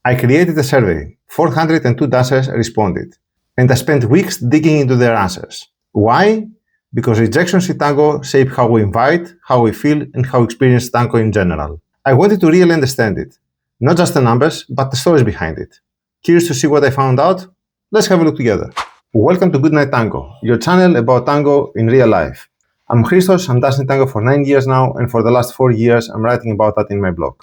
I created a survey. 402 dancers responded, and I spent weeks digging into their answers. Why? Because rejections in tango shape how we invite, how we feel, and how we experience tango in general. I wanted to really understand it. Not just the numbers, but the stories behind it. Curious to see what I found out? Let's have a look together. Welcome to Goodnight Tango, your channel about tango in real life. I'm Christos, I'm dancing tango for 9 years now, and for the last 4 years I'm writing about that in my blog.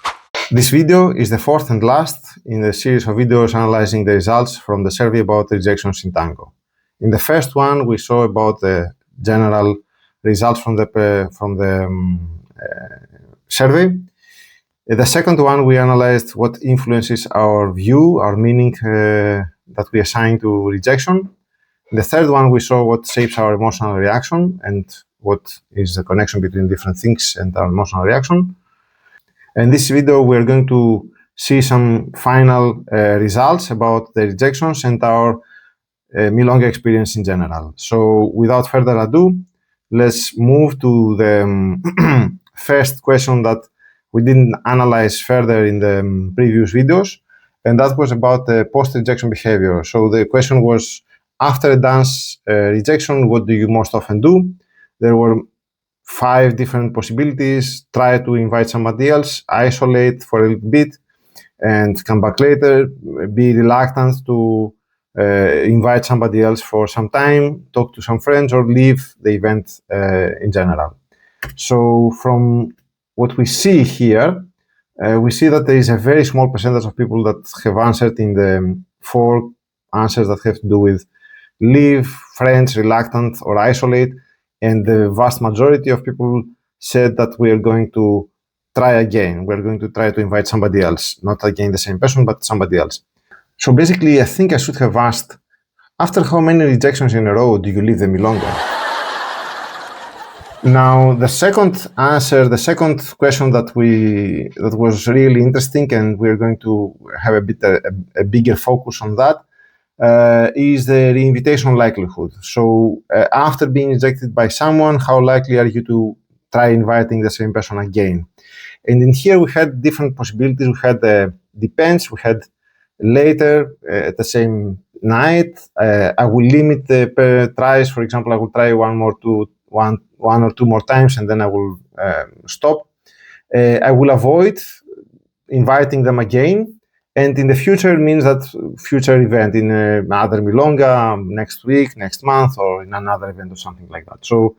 This video is the fourth and last in the series of videos analyzing the results from the survey about rejections in tango. In the first one, we saw about the general results from the survey. In the second one, we analyzed what influences our view, our meaning that we assign to rejection. In the third one, we saw what shapes our emotional reaction and what is the connection between different things and our emotional reaction. In this video, we're going to see some final results about the rejections and our Milonga experience in general. So without further ado, let's move to the first question that we didn't analyze further in the previous videos, and that was about the post-rejection behavior. So the question was, after a dance rejection, what do you most often do? There were 5 different possibilities: try to invite somebody else, isolate for a little bit and come back later, be reluctant to invite somebody else for some time, talk to some friends, or leave the event in general. So from what we see here, we see that there is a very small percentage of people that have answered in the 4 answers that have to do with leave, friends, reluctant, or isolate. And the vast majority of people said that we are going to try again. We're going to try to invite somebody else, not again the same person, but somebody else. So basically, I think I should have asked, after how many rejections in a row do you leave the Milonga? Now, the second answer, the second question that was really interesting, and we're going to have a bigger focus on that, is the reinvitation likelihood. So after being rejected by someone, how likely are you to try inviting the same person again? And in here we had different possibilities. We had depends, we had later at the same night. I will limit the tries. For example, I will try one or two more times and then I will stop. I will avoid inviting them again. And in the future means that future event in another Milonga, next week, next month, or in another event or something like that. So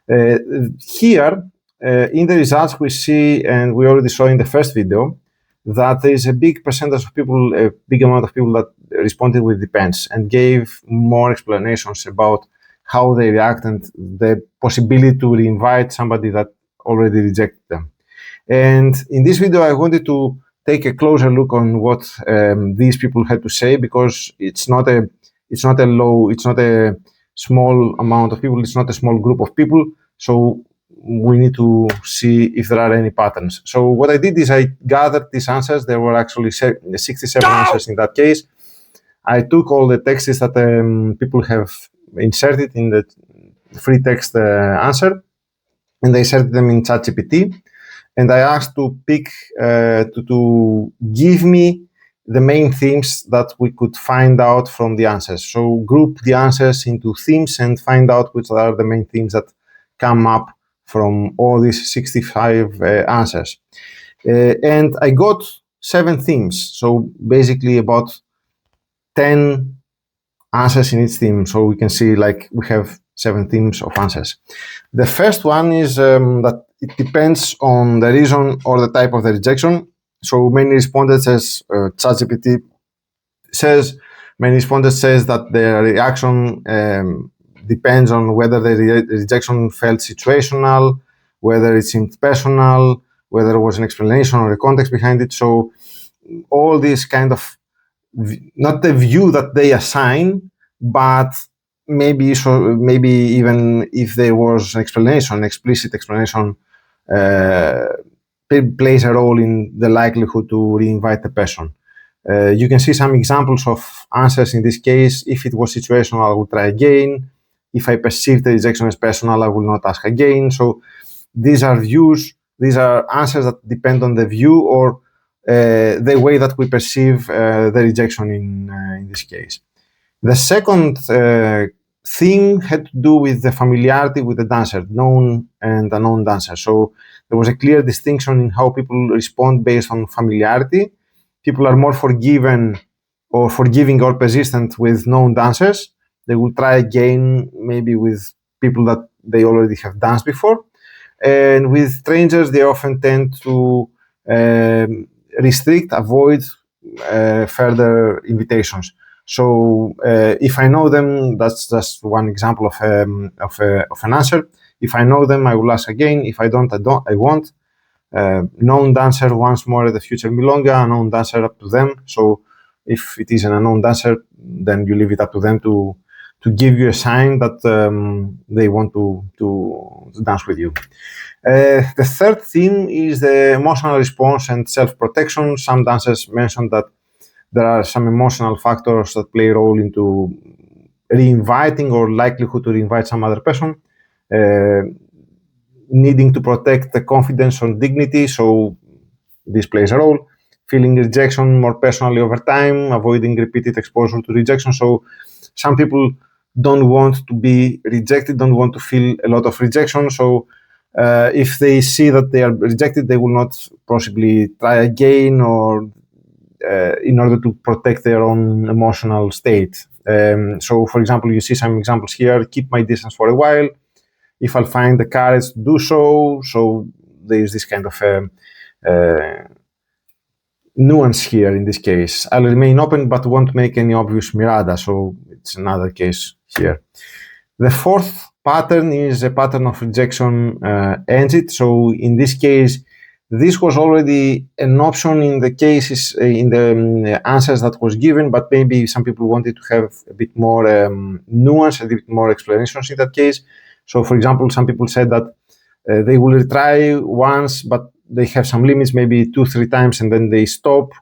here in the results we see, and we already saw in the first video, that there is a big percentage of people, a big amount of people that responded with depends and gave more explanations about how they react and the possibility to reinvite somebody that already rejected them. And in this video, I wanted to take a closer look on what these people had to say, because it's not a small amount of people, it's not a small group of people, so we need to see if there are any patterns. So what I did is I gathered these answers. There were actually 67 answers in that case. I took all the texts that people have inserted in the free text answer, and I inserted them in ChatGPT. And I asked to pick, to give me the main themes that we could find out from the answers. So group the answers into themes and find out which are the main themes that come up from all these 65 answers. And I got 7 themes. So basically about 10 answers in each theme. So we can see like we have 7 themes of answers. The first one is that it depends on the reason or the type of the rejection. So many respondents, as ChatGPT says, many respondents says that the reaction depends on whether the rejection felt situational, whether it seemed personal, whether there was an explanation or a context behind it. So all these kind of, not the view that they assign, but maybe even if there was an explanation, an explicit explanation, plays a role in the likelihood to reinvite the person. You can see some examples of answers in this case. If it was situational, I will try again. If I perceive the rejection as personal, I will not ask again. So these are views, these are answers that depend on the view or the way that we perceive the rejection in this case. The second theme had to do with the familiarity with the dancer, known and unknown dancer. So there was a clear distinction in how people respond based on familiarity. People are more forgiving or persistent with known dancers. They will try again, maybe with people that they already have danced before. And with strangers, they often tend to avoid further invitations. So if I know them, that's just one example of an answer. If I know them, I will ask again. If I don't, I won't. Known dancer once more at the future Milonga, unknown dancer up to them. So if it is an unknown dancer, then you leave it up to them to give you a sign that they want to dance with you. The third theme is the emotional response and self-protection. Some dancers mentioned that there are some emotional factors that play a role into re-inviting or likelihood to re-invite some other person. Needing to protect the confidence or dignity, so this plays a role. Feeling rejection more personally over time, avoiding repeated exposure to rejection. So some people don't want to be rejected, don't want to feel a lot of rejection. So if they see that they are rejected, they will not possibly try again, or in order to protect their own emotional state. So for example, you see some examples here: keep my distance for a while, if I'll find the courage to do so. So there is this kind of nuance here in this case. I'll remain open but won't make any obvious mirada. So it's another case here. The fourth pattern is a pattern of rejection exit. So in this case, this was already an option in the cases, in the answers that was given, but maybe some people wanted to have a bit more nuance, a bit more explanations in that case. So for example, some people said that they will retry once, but they have some limits, maybe 2-3 times, and then they stop.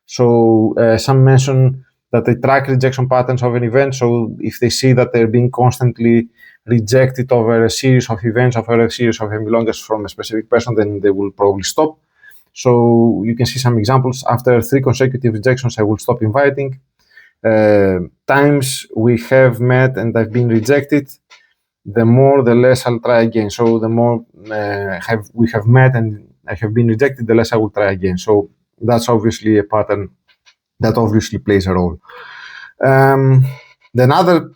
So some mention that they track rejection patterns of an event. So if they see that they're being constantly rejected over a series of events, over a series of Milongas from a specific person, then they will probably stop. So you can see some examples. After 3 consecutive rejections, I will stop inviting. Times we have met and I've been rejected, the more, the less I'll try again. So the more we have met and I have been rejected, the less I will try again. So that's obviously a pattern that obviously plays a role. Another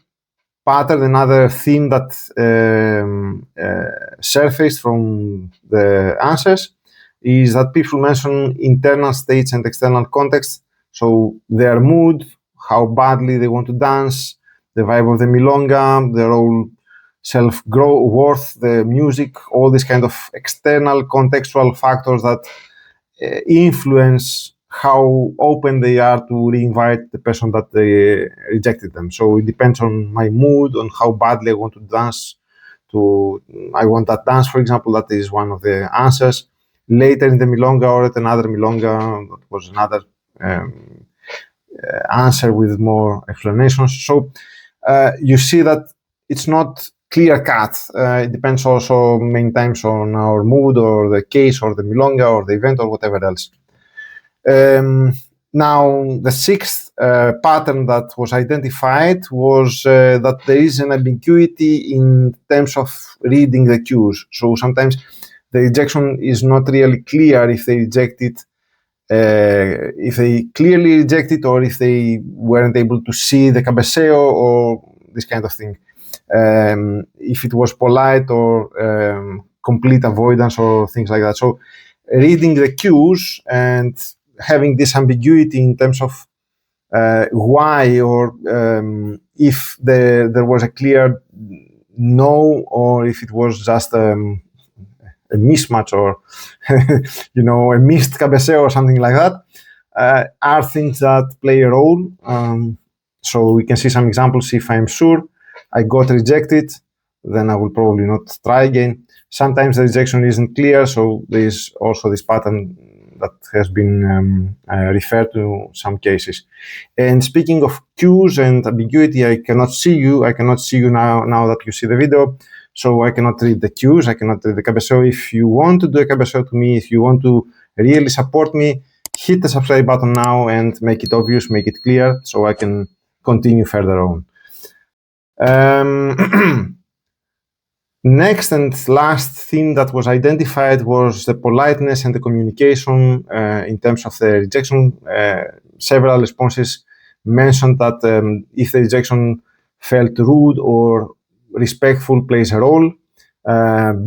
pattern, another theme that surfaced from the answers is that people mention internal states and external context. So their mood, how badly they want to dance, the vibe of the Milonga, their own self-worth, the music, all these kind of external contextual factors that influence how open they are to re-invite the person that they rejected them. So it depends on my mood, on how badly I want to dance. I want that dance, for example, that is one of the answers. Later in the Milonga or at another Milonga, that was another answer with more explanations. So you see that it's not clear cut. It depends also many times on our mood or the case or the Milonga or the event or whatever else. Now, the sixth pattern that was identified was that there is an ambiguity in terms of reading the cues. So sometimes the rejection is not really clear if they reject it, if they clearly reject it, or if they weren't able to see the cabeceo or this kind of thing. If it was polite or complete avoidance or things like that. So reading the cues and having this ambiguity in terms of why, or if there was a clear no, or if it was just a mismatch, or a missed cabeceo or something like that, are things that play a role. So we can see some examples. If I'm sure I got rejected, then I will probably not try again. Sometimes the rejection isn't clear, so there is also this pattern that has been referred to some cases. And speaking of cues and ambiguity, I cannot see you now that you see the video. So I cannot read the cues, I cannot read the cabeceo. If you want to do a cabeceo to me, if you want to really support me, hit the subscribe button now and make it obvious, make it clear, so I can continue further on. Next and last thing that was identified was the politeness and the communication in terms of the rejection. Several responses mentioned that if the rejection felt rude or respectful plays a role.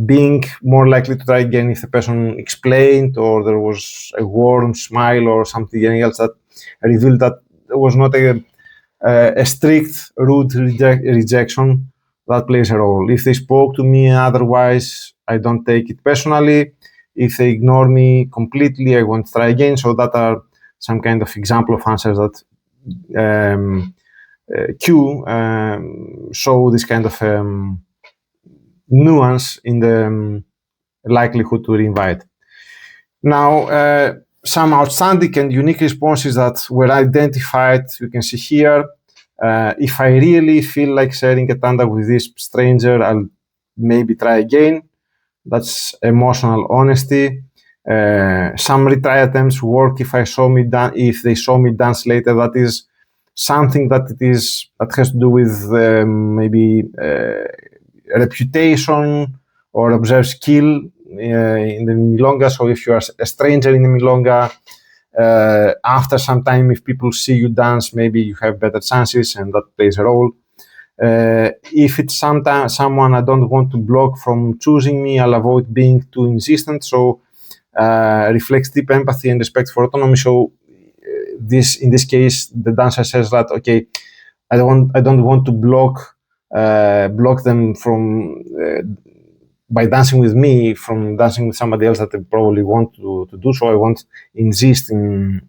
Being more likely to try again if the person explained or there was a warm smile or something else that revealed that there was not a strict rude rejection, that plays a role. If they spoke to me otherwise, I don't take it personally. If they ignore me completely, I won't try again. So that are some kind of example of answers that Q show this kind of nuance in the likelihood to reinvite. Now, some outstanding and unique responses that were identified, you can see here. If I really feel like sharing a tanda with this stranger, I'll maybe try again. That's emotional honesty. Some retry attempts work if they saw me dance later. That is something that has to do with maybe reputation or observed skill in the Milonga. So if you are a stranger in the Milonga, after some time, if people see you dance, maybe you have better chances, and that plays a role. If it's someone I don't want to block from choosing me, I'll avoid being too insistent. So reflects deep empathy and respect for autonomy. So in this case, the dancer says that, okay, I don't want to block them from by dancing with me from dancing with somebody else that they probably want to do. So I won't insist in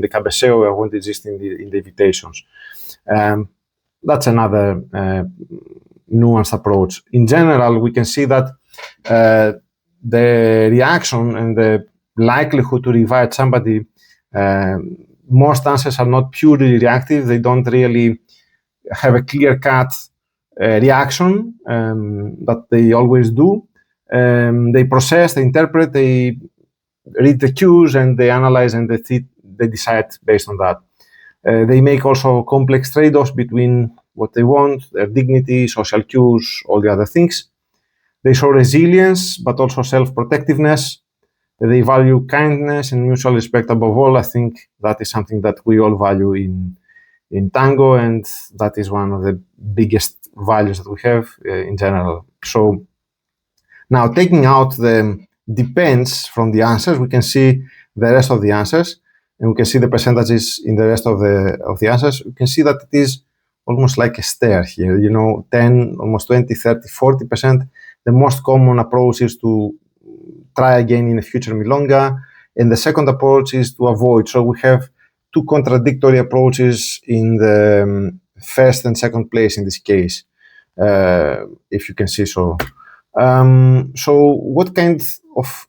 the cabeceo. I won't insist in the invitations. That's another nuanced approach. In general, we can see that the reaction and the likelihood to invite somebody, most answers are not purely reactive. They don't really have a clear-cut reaction that they always do. They process, they interpret, they read the cues, and they analyze, and they decide based on that. They make also complex trade-offs between what they want, their dignity, social cues, all the other things. They show resilience, but also self-protectiveness. They value kindness and mutual respect above all. I think that is something that we all value in Tango, and that is one of the biggest values that we have in general. So now, taking out the depends from the answers, we can see the rest of the answers, and we can see the percentages in the rest of the answers. We can see that it is almost like a stair here, 10, almost 20, 30, 40%. The most common approach is to try again in a future Milonga, and the second approach is to avoid. So we have two contradictory approaches in the first and second place in this case, if you can see so. So what kind of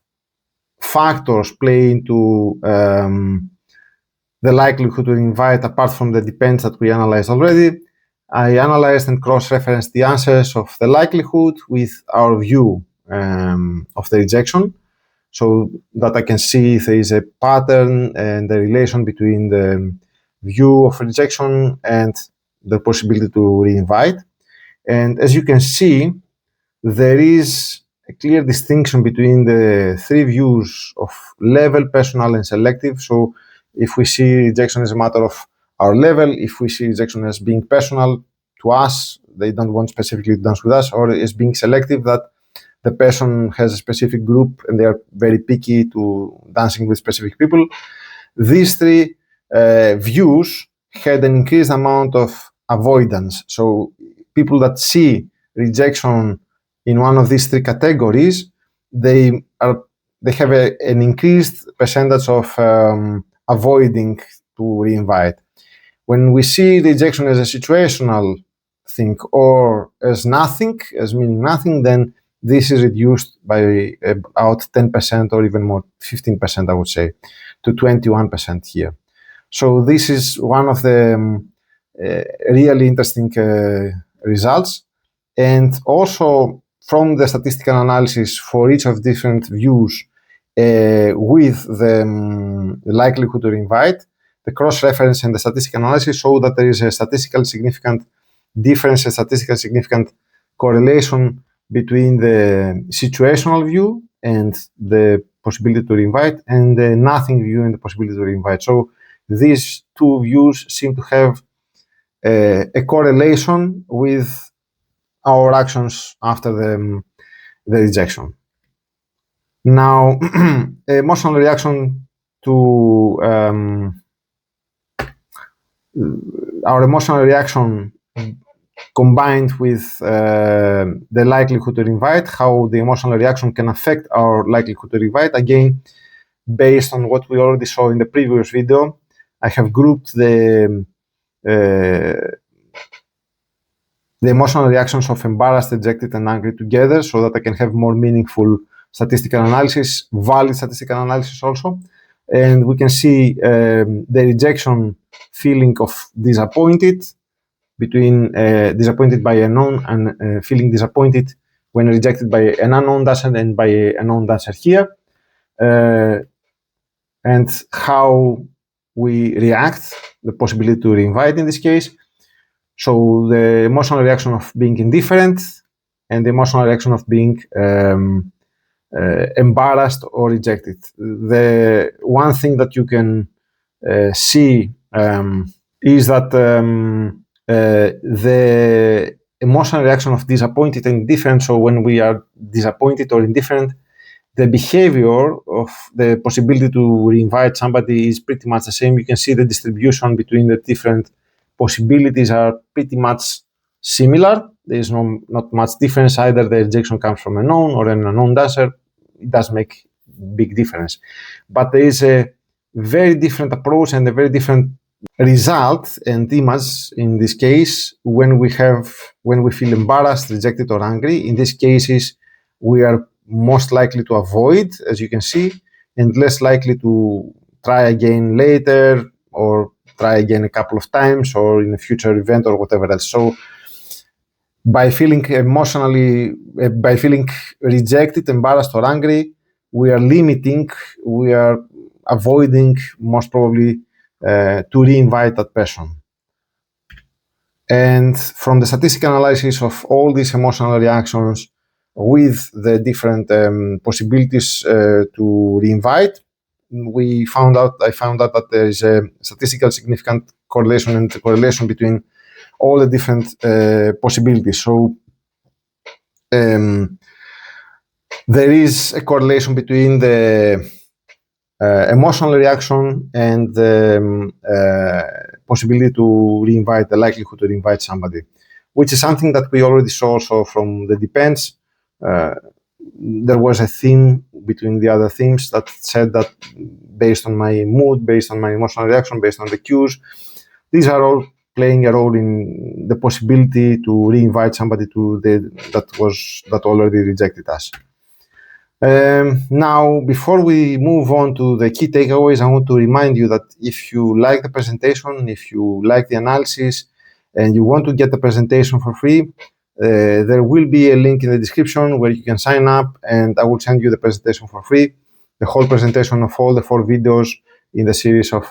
factors play into the likelihood to invite apart from the depends that we analyzed already? I analyzed and cross-referenced the answers of the likelihood with our view of the rejection, so that I can see if there is a pattern and the relation between the view of rejection and the possibility to reinvite. And as you can see, there is a clear distinction between the three views of level, personal, and selective. So if we see rejection as a matter of our level, if we see rejection as being personal to us, they don't want specifically to dance with us, or as being selective, that the person has a specific group and they are very picky to dancing with specific people. These three views had an increased amount of avoidance. So people that see rejection in one of these three categories, they have an increased percentage of avoiding to reinvite. When we see rejection as a situational thing or as nothing, as meaning nothing, then this is reduced by about 10% or even more, 15%, I would say, to 21% here. So this is one of the really interesting results. And also from the statistical analysis for each of different views with the likelihood to reinvite, the cross-reference and the statistical analysis show that there is a statistically significant difference, a statistically significant correlation between the situational view and the possibility to reinvite, and the nothing view and the possibility to reinvite. So these two views seem to have a correlation with our actions after the rejection. Now, emotional reaction to our emotional reaction combined with the likelihood to reinvite, how the emotional reaction can affect our likelihood to reinvite. Again, based on what we already saw in the previous video, I have grouped the emotional reactions of embarrassed, rejected, and angry together so that I can have more meaningful statistical analysis, valid statistical analysis also. And we can see the rejection feeling of disappointed between disappointed by a known and feeling disappointed when rejected by an unknown dancer and by a known dancer here. And how we react, the possibility to reinvite in this case. So the emotional reaction of being indifferent and the emotional reaction of being embarrassed or rejected. The one thing that you can see is that the emotional reaction of disappointed and indifferent, so when we are disappointed or indifferent, the behavior of the possibility to reinvite somebody is pretty much the same. You can see the distribution between the different possibilities are pretty much similar. There is not much difference. Either the rejection comes from a known or an unknown dancer. It does make big difference. But there is a very different approach and a very different result and image in this case when we feel embarrassed, rejected, or angry. In these cases, we are most likely to avoid, as you can see, and less likely to try again later or try again a couple of times or in a future event or whatever else. So by feeling rejected, embarrassed, or angry, we are avoiding most probably to reinvite that person. And from the statistical analysis of all these emotional reactions with the different possibilities to reinvite, I found out that there is a statistically significant correlation between all the different possibilities. So there is a correlation between the emotional reaction and the possibility to reinvite, the likelihood to reinvite somebody, which is something that we already saw also from the depends. There was a theme between the other themes that said that based on my mood, based on my emotional reaction, based on the cues, these are all playing a role in the possibility to reinvite somebody that already rejected us. Now, before we move on to the key takeaways, I want to remind you that if you like the presentation, if you like the analysis, and you want to get the presentation for free, there will be a link in the description where you can sign up, and I will send you the presentation for free, the whole presentation of all the 4 videos in the series of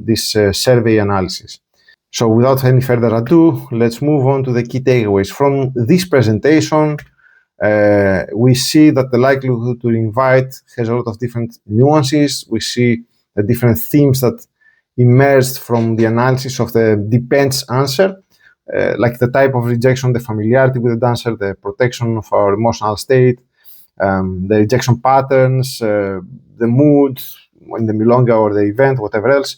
this survey analysis. So without any further ado, let's move on to the key takeaways. From this presentation, we see that the likelihood to reinvite has a lot of different nuances. We see the different themes that emerged from the analysis of the depends answer, like the type of rejection, the familiarity with the dancer, the protection of our emotional state, the rejection patterns, the mood in the Milonga or the event, whatever else.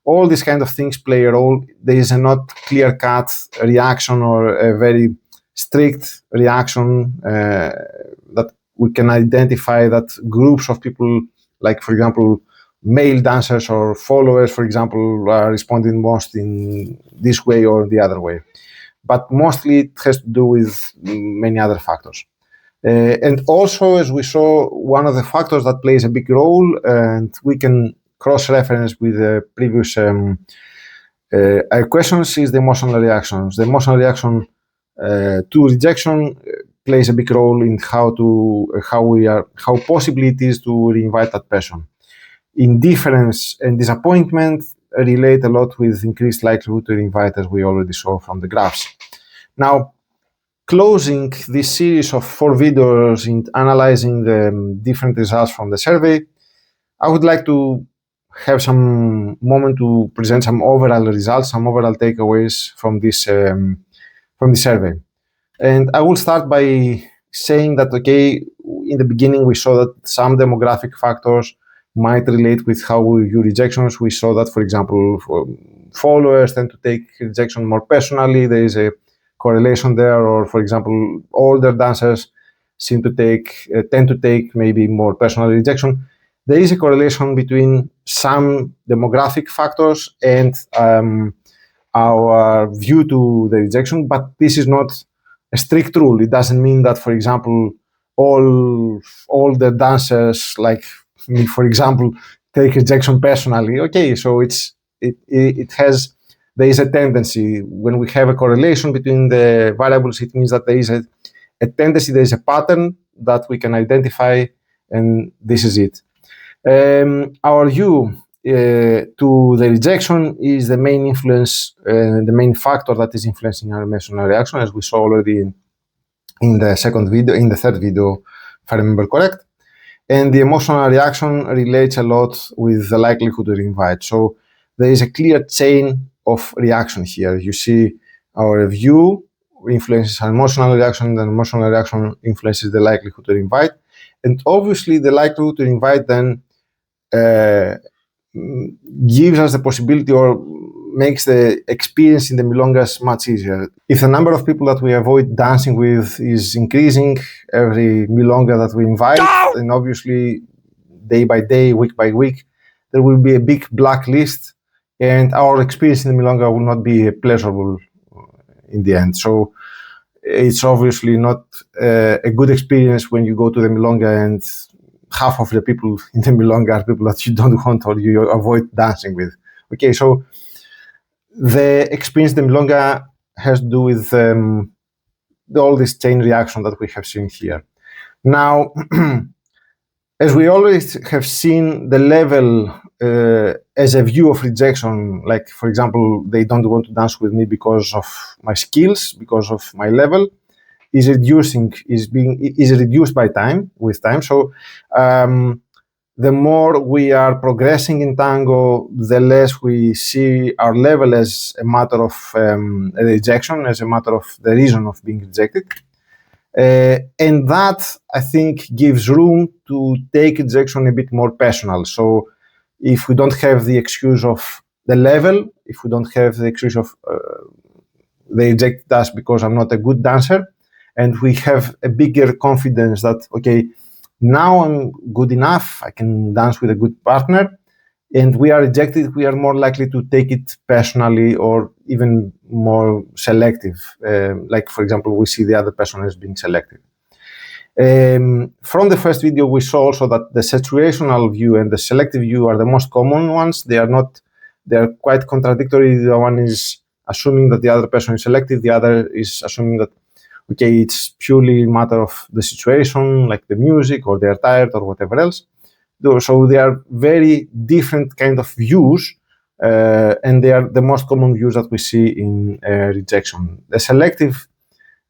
All these kind of things play a role. There is a not clear-cut reaction or a very strict reaction that we can identify that groups of people, like for example, male dancers or followers, for example, are responding most in this way or the other way. But mostly it has to do with many other factors. And also, as we saw, one of the factors that plays a big role, and we can cross-reference with the previous questions, is the emotional reactions. The emotional reaction to rejection plays a big role in how possible it is to reinvite that person. Indifference and disappointment relate a lot with increased likelihood to reinvite, as we already saw from the graphs. Now, closing this series of 4 videos in analyzing the different results from the survey, I would like to have some moment to present some overall results, some overall takeaways from this survey. And I will start by saying that, okay, in the beginning we saw that some demographic factors might relate with how we view rejections. We saw that, for example, followers tend to take rejection more personally. There is a correlation there, or for example, older dancers tend to take maybe more personal rejection. There is a correlation between some demographic factors and our view to the rejection, but this is not a strict rule. It doesn't mean that, for example, all the dancers, like me, for example, take rejection personally. Okay, so there is a tendency. When we have a correlation between the variables, it means that there is a tendency, there is a pattern that we can identify, and this is it. Our view to the rejection is the main influence, the main factor that is influencing our emotional reaction, as we saw already in the third video, if I remember correct. And the emotional reaction relates a lot with the likelihood to reinvite. So there is a clear chain of reaction here. You see our view influences our emotional reaction, and the emotional reaction influences the likelihood to reinvite. And obviously the likelihood to reinvite then gives us the possibility, or makes the experience in the Milongas much easier. If the number of people that we avoid dancing with is increasing every Milonga that we invite, then obviously day by day, week by week, there will be a big blacklist, and our experience in the Milonga will not be pleasurable in the end. So it's obviously not a good experience when you go to the Milonga and half of the people in the Milonga are people that you don't want or you avoid dancing with. Okay, so the experience in the Milonga has to do with all this chain reaction that we have seen here. Now, as we always have seen, the level as a view of rejection, like for example, they don't want to dance with me because of my skills, because of my level, is reduced with time. So the more we are progressing in tango, the less we see our level as a matter of rejection, as a matter of the reason of being rejected. And that, I think, gives room to take rejection a bit more personal. So if we don't have the excuse of the level, if we don't have the excuse of they rejected us because I'm not a good dancer, and we have a bigger confidence that, okay, now I'm good enough, I can dance with a good partner, and we are rejected, we are more likely to take it personally or even more selective. Like, for example, we see the other person as being selective. From the first video, we saw also that the situational view and the selective view are the most common ones. They are quite contradictory. The one is assuming that the other person is selective, the other is assuming that, okay, it's purely a matter of the situation, like the music, or they're tired, or whatever else. So they are very different kind of views, and they are the most common views that we see in rejection. The selective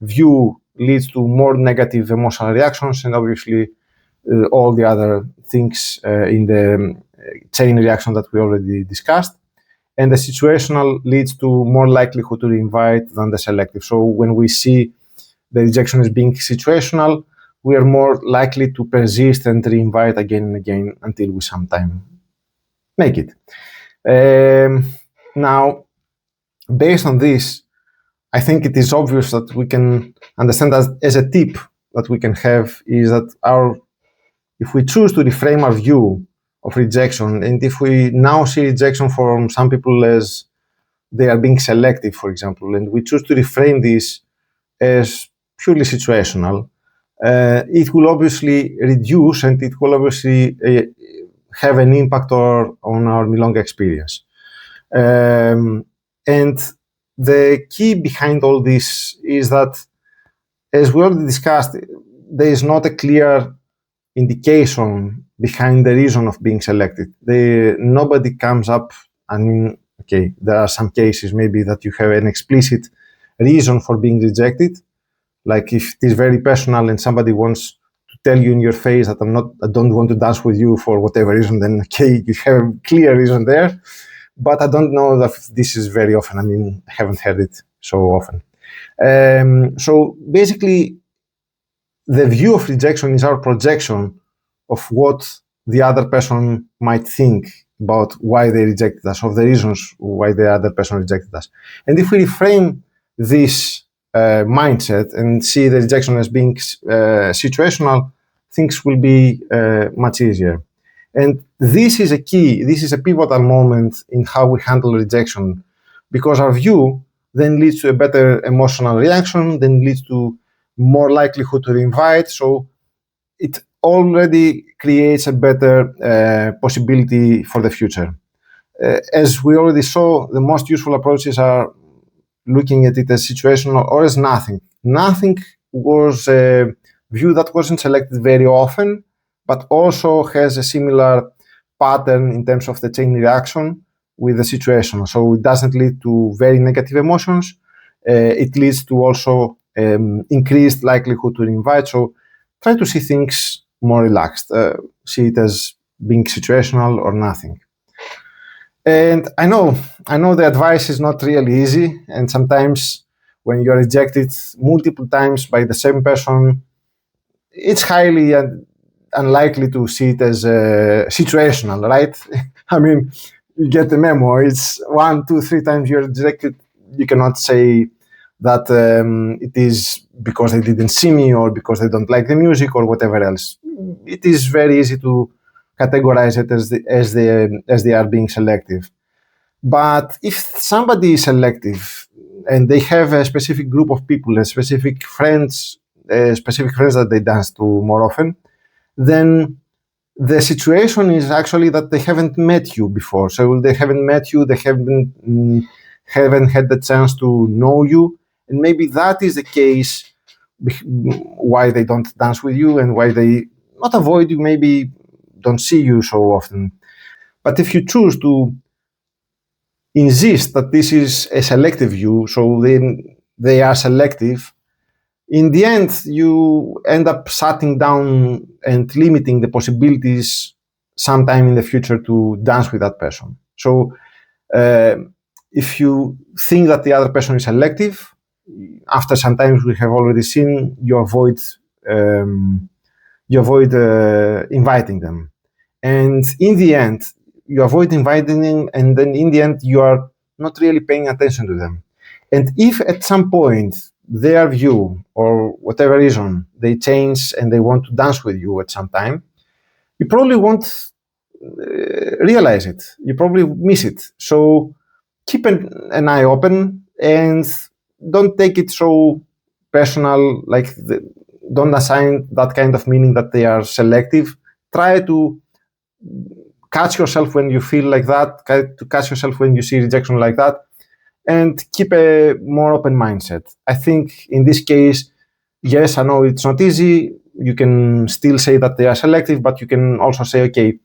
view leads to more negative emotional reactions, and obviously all the other things in the chain reaction that we already discussed. And the situational leads to more likelihood to reinvite than the selective. So when we see the rejection as being situational, we are more likely to persist and reinvite again and again until we sometime make it. Now, based on this, I think it is obvious that we can understand as a tip that we can have is that if we choose to reframe our view of rejection, and if we now see rejection from some people as they are being selective, for example, and we choose to reframe this as purely situational, it will obviously reduce, and it will obviously have an impact on our Milonga experience. And the key behind all this is that as we already discussed, there is not a clear indication behind the reason of being selected. Nobody comes up, I mean, okay, there are some cases maybe that you have an explicit reason for being rejected, like if it is very personal and somebody wants to tell you in your face that I don't want to dance with you for whatever reason, then okay, you have a clear reason there. But I don't know that this is very often. I mean, I haven't heard it so often. So basically, the view of rejection is our projection of what the other person might think about why they rejected us, of the reasons why the other person rejected us. And if we reframe this mindset and see the rejection as being situational, things will be much easier. And this is a key, this is a pivotal moment in how we handle rejection, because our view then leads to a better emotional reaction, then leads to more likelihood to invite. So it already creates a better possibility for the future. As we already saw, the most useful approaches are looking at it as situational or as nothing. Nothing was a view that wasn't selected very often, but also has a similar pattern in terms of the chain reaction with the situation. So it doesn't lead to very negative emotions. It leads to also increased likelihood to invite. So try to see things more relaxed. See it as being situational or nothing. And I know the advice is not really easy. And sometimes when you're rejected multiple times by the same person, it's highly unlikely to see it as situational, right? I mean, you get the memo. It's 1, 2, 3 times you're rejected. You cannot say that it is because they didn't see me or because they don't like the music or whatever else. It is very easy to categorize it as they are being selective. But if somebody is selective and they have a specific group of people, a specific friends that they dance to more often, then the situation is actually that they haven't met you before. So they haven't met you, they haven't had the chance to know you. And maybe that is the case why they don't dance with you and why they not avoid you, maybe don't see you so often. But if you choose to insist that this is a selective view, so then they are selective, in the end, you end up shutting down and limiting the possibilities sometime in the future to dance with that person. So if you think that the other person is selective, after sometimes we have already seen, you avoid inviting them. And in the end, you avoid inviting them, and then in the end, you are not really paying attention to them. And if at some point their view or whatever reason they change and they want to dance with you at some time, you probably won't realize it. You probably miss it. So keep an eye open and don't take it so personal, like don't assign that kind of meaning that they are selective. Try to catch yourself when you feel like that, to catch yourself when you see rejection like that, and keep a more open mindset. I think in this case, yes, I know it's not easy. You can still say that they are selective, but you can also say, okay,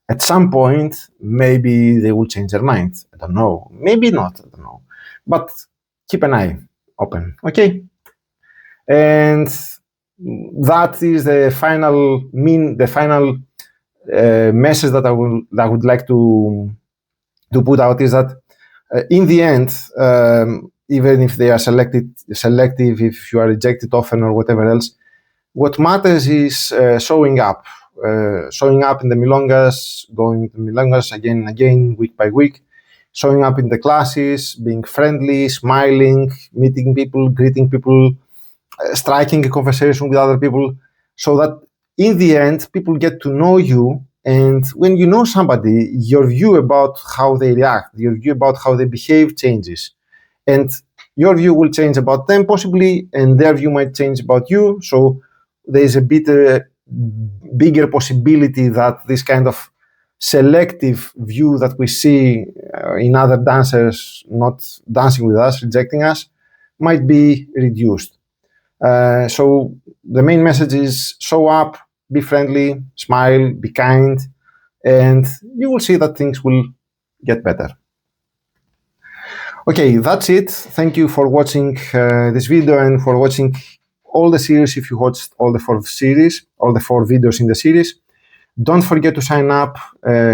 at some point, maybe they will change their mind. I don't know. Maybe not. I don't know. But keep an eye open. Okay. And that is the final message that I would like to put out, is that in the end, even if they are selective, if you are rejected often or whatever else, what matters is showing up in the Milongas, going to Milongas again and again, week by week, showing up in the classes, being friendly, smiling, meeting people, greeting people, striking a conversation with other people, so that in the end, people get to know you. And when you know somebody, your view about how they react, your view about how they behave changes. And your view will change about them possibly, and their view might change about you. So there's a bit bigger possibility that this kind of selective view that we see in other dancers not dancing with us, rejecting us, might be reduced. So the main message is show up, be friendly, smile, be kind, and you will see that things will get better. Okay, that's it. Thank you for watching this video and for watching all the series. If you watched all the four videos in the series, don't forget to sign up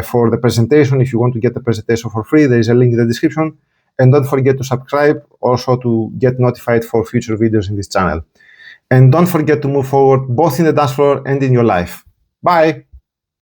for the presentation. If you want to get the presentation for free, there is a link in the description. And don't forget to subscribe also to get notified for future videos in this channel. And don't forget to move forward both in the dance floor and in your life. Bye!